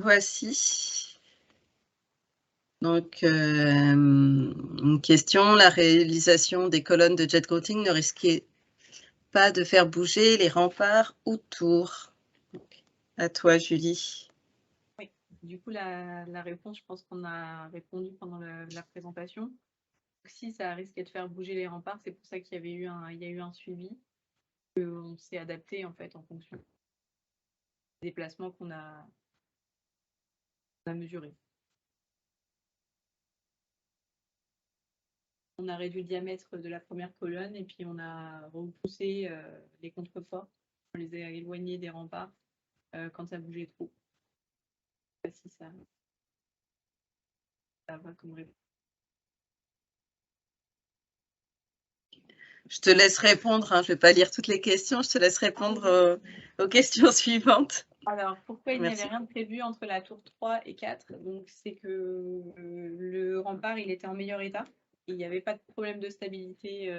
Voici. Donc, une question, la réalisation des colonnes de jet coating ne risquait pas de faire bouger les remparts autour? À toi, Julie. Oui, du coup, la réponse, je pense qu'on a répondu pendant la présentation. Donc, si ça risquait de faire bouger les remparts, c'est pour ça qu'il y avait eu un suivi. On s'est adapté en fait en fonction des déplacements qu'on a mesurés. On a réduit le diamètre de la première colonne et puis on a repoussé les contreforts. On les a éloignés des remparts quand ça bougeait trop. Je sais pas si ça va comme réponse. Je te laisse répondre, hein, je ne vais pas lire toutes les questions, je te laisse répondre aux questions suivantes. Alors, pourquoi il n'y avait Merci. rien de prévu entre la tour 3 et 4? Donc, c'est que le rempart, il était en meilleur état. Il n'y avait pas de problème de stabilité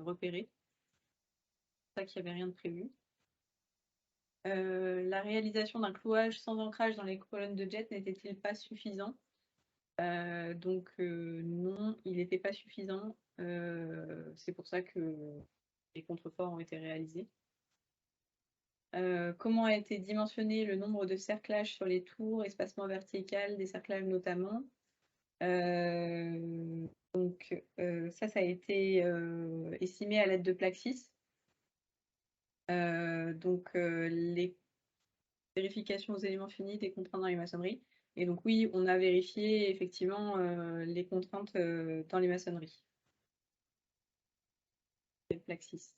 repéré. C'est pour ça qu'il n'y avait rien de prévu. La réalisation d'un clouage sans ancrage dans les colonnes de jet n'était-il pas suffisant? Donc, non, il n'était pas suffisant. C'est pour ça que les contreforts ont été réalisés. Comment a été dimensionné le nombre de cerclages sur les tours, espacement vertical des cerclages notamment? Donc, ça a été estimé à l'aide de Plaxis. Donc, les vérifications aux éléments finis des contraintes dans les maçonneries. Et donc, oui, on a vérifié effectivement les contraintes dans les maçonneries. Plaxis.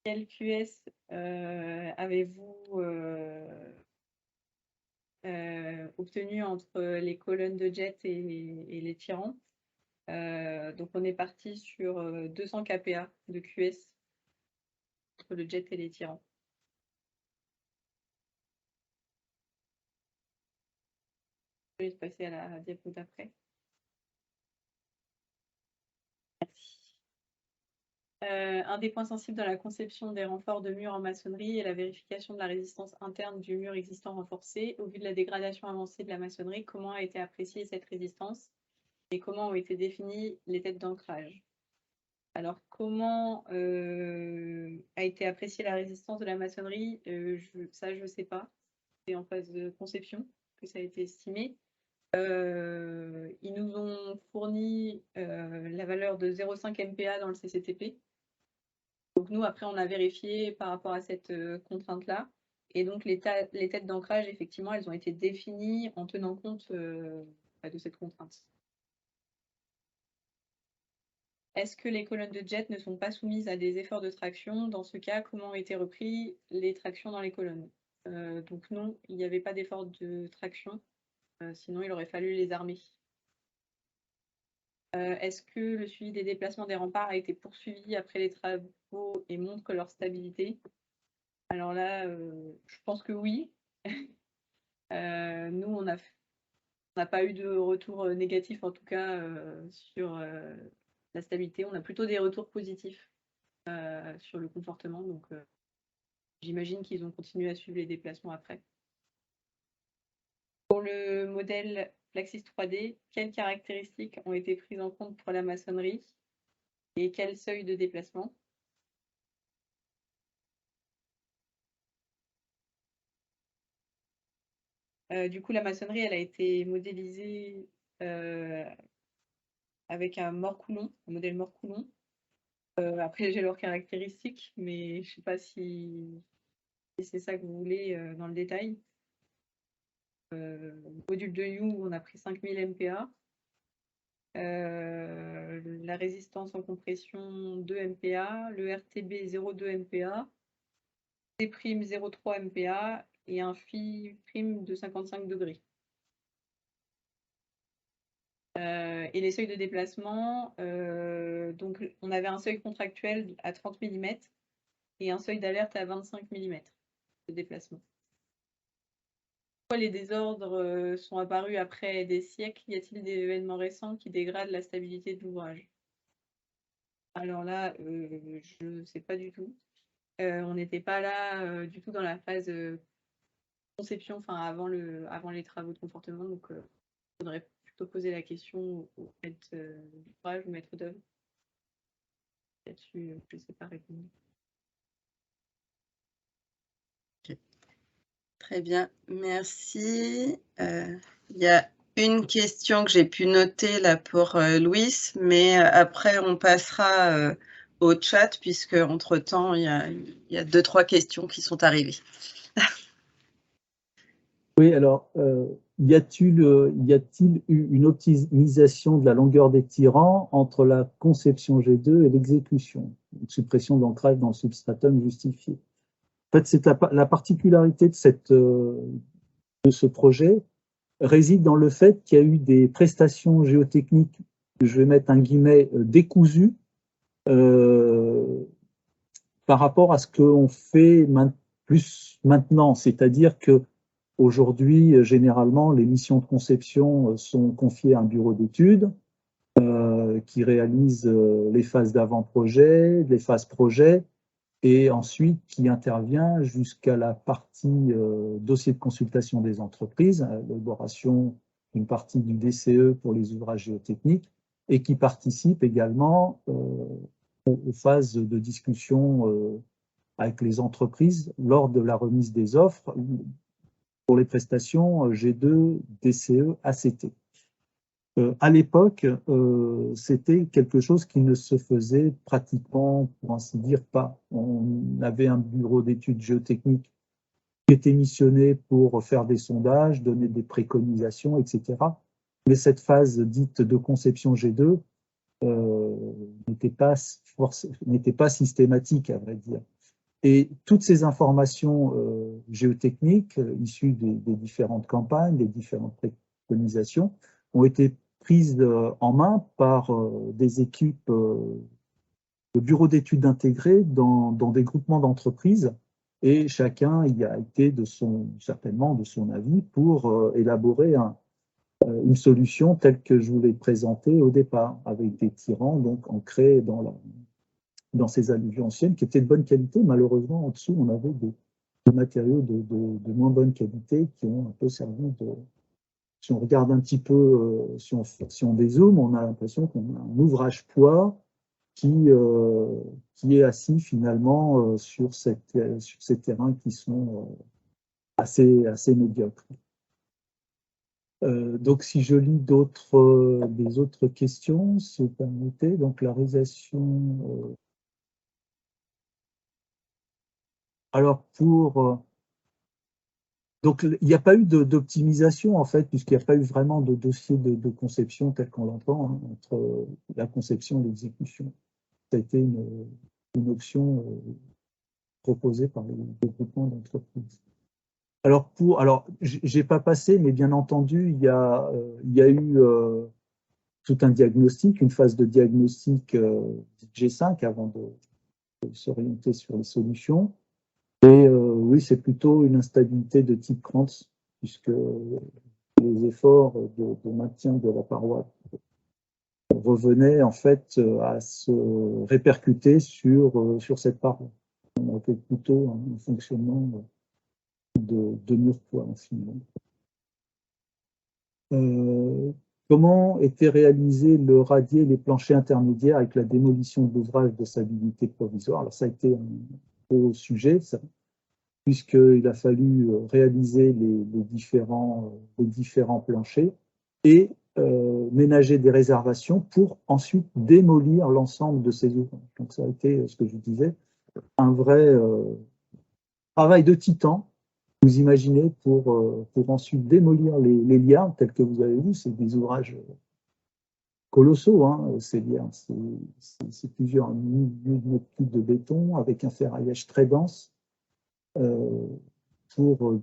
Quel QS avez-vous obtenu entre les colonnes de jet et les tirants? Donc on est parti sur 200 kPa de QS entre le jet et les tirants. Je vais passer à la diapo d'après. Merci. Un des points sensibles dans la conception des renforts de murs en maçonnerie est la vérification de la résistance interne du mur existant renforcé. Au vu de la dégradation avancée de la maçonnerie, comment a été appréciée cette résistance et comment ont été définies les têtes d'ancrage? Alors, comment a été appréciée la résistance de la maçonnerie? Ça, je ne sais pas. C'est en phase de conception que ça a été estimé. Ils nous ont fourni la valeur de 0,5 MPa dans le CCTP. Donc nous, après, on a vérifié par rapport à cette contrainte-là. Et donc, les têtes d'ancrage, effectivement, elles ont été définies en tenant compte de cette contrainte. Est-ce que les colonnes de jet ne sont pas soumises à des efforts de traction? Dans ce cas, comment ont été repris les tractions dans les colonnes? Donc non, il n'y avait pas d'effort de traction. Sinon, il aurait fallu les armer. Est-ce que le suivi des déplacements des remparts a été poursuivi après les travaux et montre leur stabilité? Alors là, je pense que oui. Nous, on n'a pas eu de retour négatif, en tout cas, sur la stabilité. On a plutôt des retours positifs sur le confortement. Donc, j'imagine qu'ils ont continué à suivre les déplacements après. Pour le modèle Plaxis 3D, quelles caractéristiques ont été prises en compte pour la maçonnerie et quel seuil de déplacement? Du coup, la maçonnerie, elle a été modélisée avec un Morcoulon, un modèle Morcoulon. Après, j'ai leurs caractéristiques, mais je ne sais pas si c'est ça que vous voulez dans le détail. Module de You, on a pris 5000 MPa. La résistance en compression 2 MPa, le RTB 0,2 MPa, C' 0,3 MPa et un Phi' de 55 degrés. Et les seuils de déplacement, donc on avait un seuil contractuel à 30 mm et un seuil d'alerte à 25 mm de déplacement. Pourquoi les désordres sont apparus après des siècles? Y a-t-il des événements récents qui dégradent la stabilité de l'ouvrage? Alors là, je ne sais pas du tout. On n'était pas là du tout dans la phase conception, enfin avant les travaux de confortement, donc il faudrait plutôt poser la question au maître d'ouvrage ou maître d'œuvre. Là-dessus, je ne sais pas répondre. Okay. Très bien, merci. Il y a une question que j'ai pu noter là pour Louis, mais après on passera au chat, puisque entre-temps, il y a 2-3 questions qui sont arrivées. Oui, alors, y a-t-il eu une optimisation de la longueur des tirants entre la conception G2 et l'exécution? Une suppression d'ancrage dans le substratum justifié. En fait, c'est la particularité de ce projet réside dans le fait qu'il y a eu des prestations géotechniques, je vais mettre un guillemet, décousues, par rapport à ce qu'on fait plus maintenant, c'est-à-dire que aujourd'hui, généralement, les missions de conception sont confiées à un bureau d'études qui réalise les phases d'avant-projet, les phases projet, et ensuite qui intervient jusqu'à la partie dossier de consultation des entreprises, l'élaboration d'une partie du DCE pour les ouvrages géotechniques, et qui participe également aux phases de discussion avec les entreprises lors de la remise des offres pour les prestations G2, DCE, ACT. À l'époque, c'était quelque chose qui ne se faisait pratiquement, pour ainsi dire, pas. On avait un bureau d'études géotechniques qui était missionné pour faire des sondages, donner des préconisations, etc. Mais cette phase dite de conception G2 n'était pas systématique, à vrai dire. Et toutes ces informations géotechniques issues des différentes campagnes, des différentes préconisations, ont été prises en main par des équipes de bureaux d'études intégrés dans des groupements d'entreprises, et chacun y a été certainement de son avis pour élaborer une solution telle que je vous l'ai présentée au départ, avec des tirants donc ancrés dans ces alluvions anciennes qui étaient de bonne qualité. Malheureusement, en dessous, on avait des matériaux de moins bonne qualité qui ont un peu servi de... Si on regarde un petit peu, si on dézoome, on a l'impression qu'on a un ouvrage poids qui est assis finalement sur ces terrains qui sont assez médiocres. Donc, si je lis des autres questions, si vous permettez, donc la réalisation... Alors, donc, il n'y a pas eu d'optimisation, en fait, puisqu'il n'y a pas eu vraiment de dossier de conception tel qu'on l'entend, hein, entre la conception et l'exécution. Ça a été une option proposée par les groupements d'entreprises. Alors, je n'ai pas passé, mais bien entendu, il y a eu tout un diagnostic, une phase de diagnostic G5 avant de s'orienter sur les solutions. Et oui, c'est plutôt une instabilité de type Krantz, puisque les efforts de maintien de la paroi revenaient en fait à se répercuter sur cette paroi. On avait plutôt un fonctionnement de mur poids finalement. Comment était réalisé le radier et les planchers intermédiaires avec la démolition de l'ouvrage de stabilité provisoire? Alors ça a été un beau sujet, ça, puisqu'il a fallu réaliser les différents planchers et ménager des réservations pour ensuite démolir l'ensemble de ces ouvrages. Donc ça a été, ce que je disais, un vrai travail de titan. Vous imaginez pour ensuite démolir les liards tels que vous avez vu, c'est des ouvrages colossaux, hein, ces liards. C'est plusieurs milliers de mètres cubes de béton avec un ferraillage très dense. Pour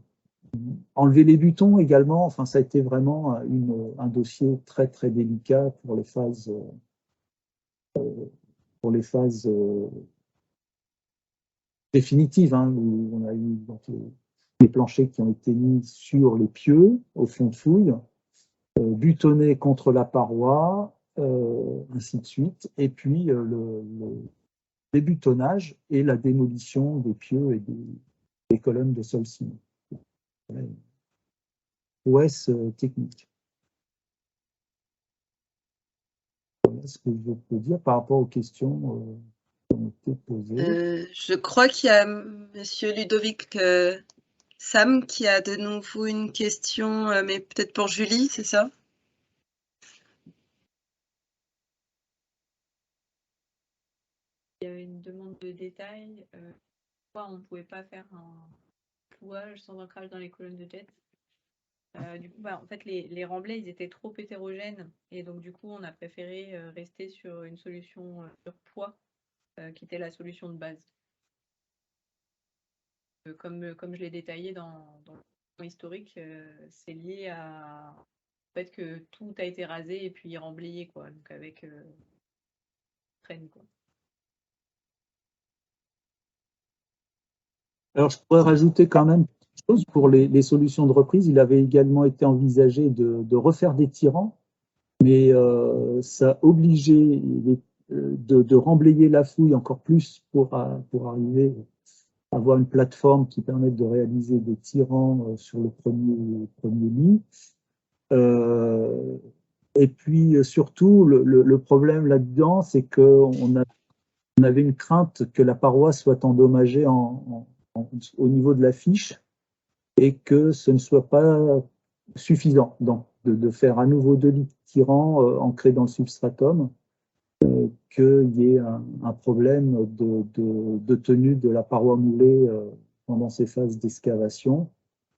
enlever les butons également. Enfin, ça a été vraiment un dossier très très délicat pour les phases définitives, hein, où on a eu donc, les planchers qui ont été mis sur les pieux au fond de fouille, butonnés contre la paroi, ainsi de suite. Et puis débutonnage et la démolition des pieux et des colonnes de sol ciment. OS technique. Voilà ce que je peux dire par rapport aux questions qui ont été posées. Je crois qu'il y a Monsieur Ludovic Sam qui a de nouveau une question, mais peut-être pour Julie, c'est ça? Il y avait une demande de détails. Pourquoi on ne pouvait pas faire un clouage sans ancrage dans les colonnes de jet? Du coup, en fait, les remblais, ils étaient trop hétérogènes. Et donc, du coup, on a préféré rester sur une solution sur poids, qui était la solution de base. Comme je l'ai détaillé dans le historique, c'est lié au fait que tout a été rasé et puis remblayé, quoi. Donc, avec traîne, quoi. Alors, je pourrais rajouter quand même quelque chose pour les solutions de reprise. Il avait également été envisagé de refaire des tirants, mais ça obligeait de remblayer la fouille encore plus pour arriver à avoir une plateforme qui permette de réaliser des tirants sur le premier lit. Et puis surtout, le problème là-dedans, c'est qu'on avait une crainte que la paroi soit endommagée au niveau de la fiche et que ce ne soit pas suffisant. Donc, de faire à nouveau 2 lits tirants ancrés dans le substratum, qu'il y ait un problème de tenue de la paroi moulée pendant ces phases d'excavation.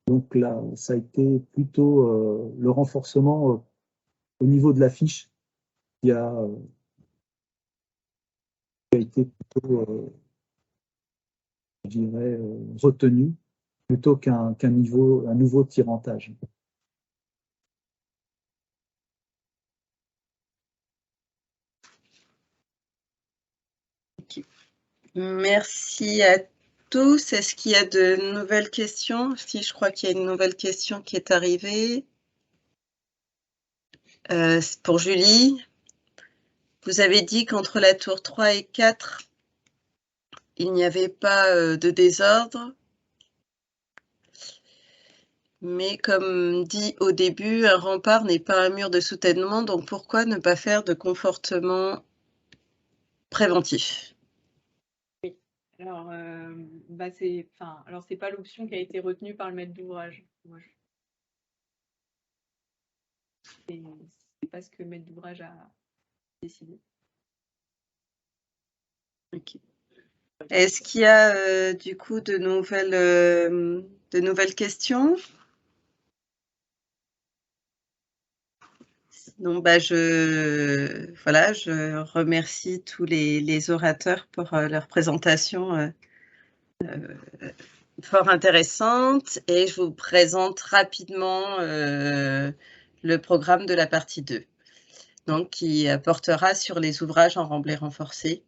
Donc là, ça a été plutôt le renforcement au niveau de la fiche qui a été plutôt, je dirais, retenu plutôt qu'un nouveau tirantage. Okay. Merci à tous. Est-ce qu'il y a de nouvelles questions? Si, je crois qu'il y a une nouvelle question qui est arrivée. Pour Julie. Vous avez dit qu'entre la tour 3 et 4, il n'y avait pas de désordre. Mais comme dit au début, un rempart n'est pas un mur de soutènement, donc pourquoi ne pas faire de confortement préventif? Oui. Alors, c'est pas l'option qui a été retenue par le maître d'ouvrage. C'est pas ce que le maître d'ouvrage a décidé. Okay. Est-ce qu'il y a du coup de nouvelles questions? Donc, je remercie tous les orateurs pour leur présentation fort intéressante et je vous présente rapidement le programme de la partie 2, donc qui portera sur les ouvrages en remblai renforcé.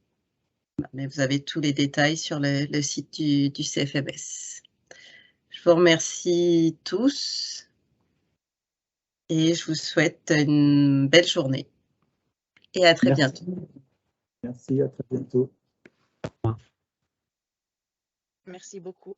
Mais vous avez tous les détails sur le site du CFMS. Je vous remercie tous et je vous souhaite une belle journée et à très bientôt. Merci, à très bientôt. Merci beaucoup.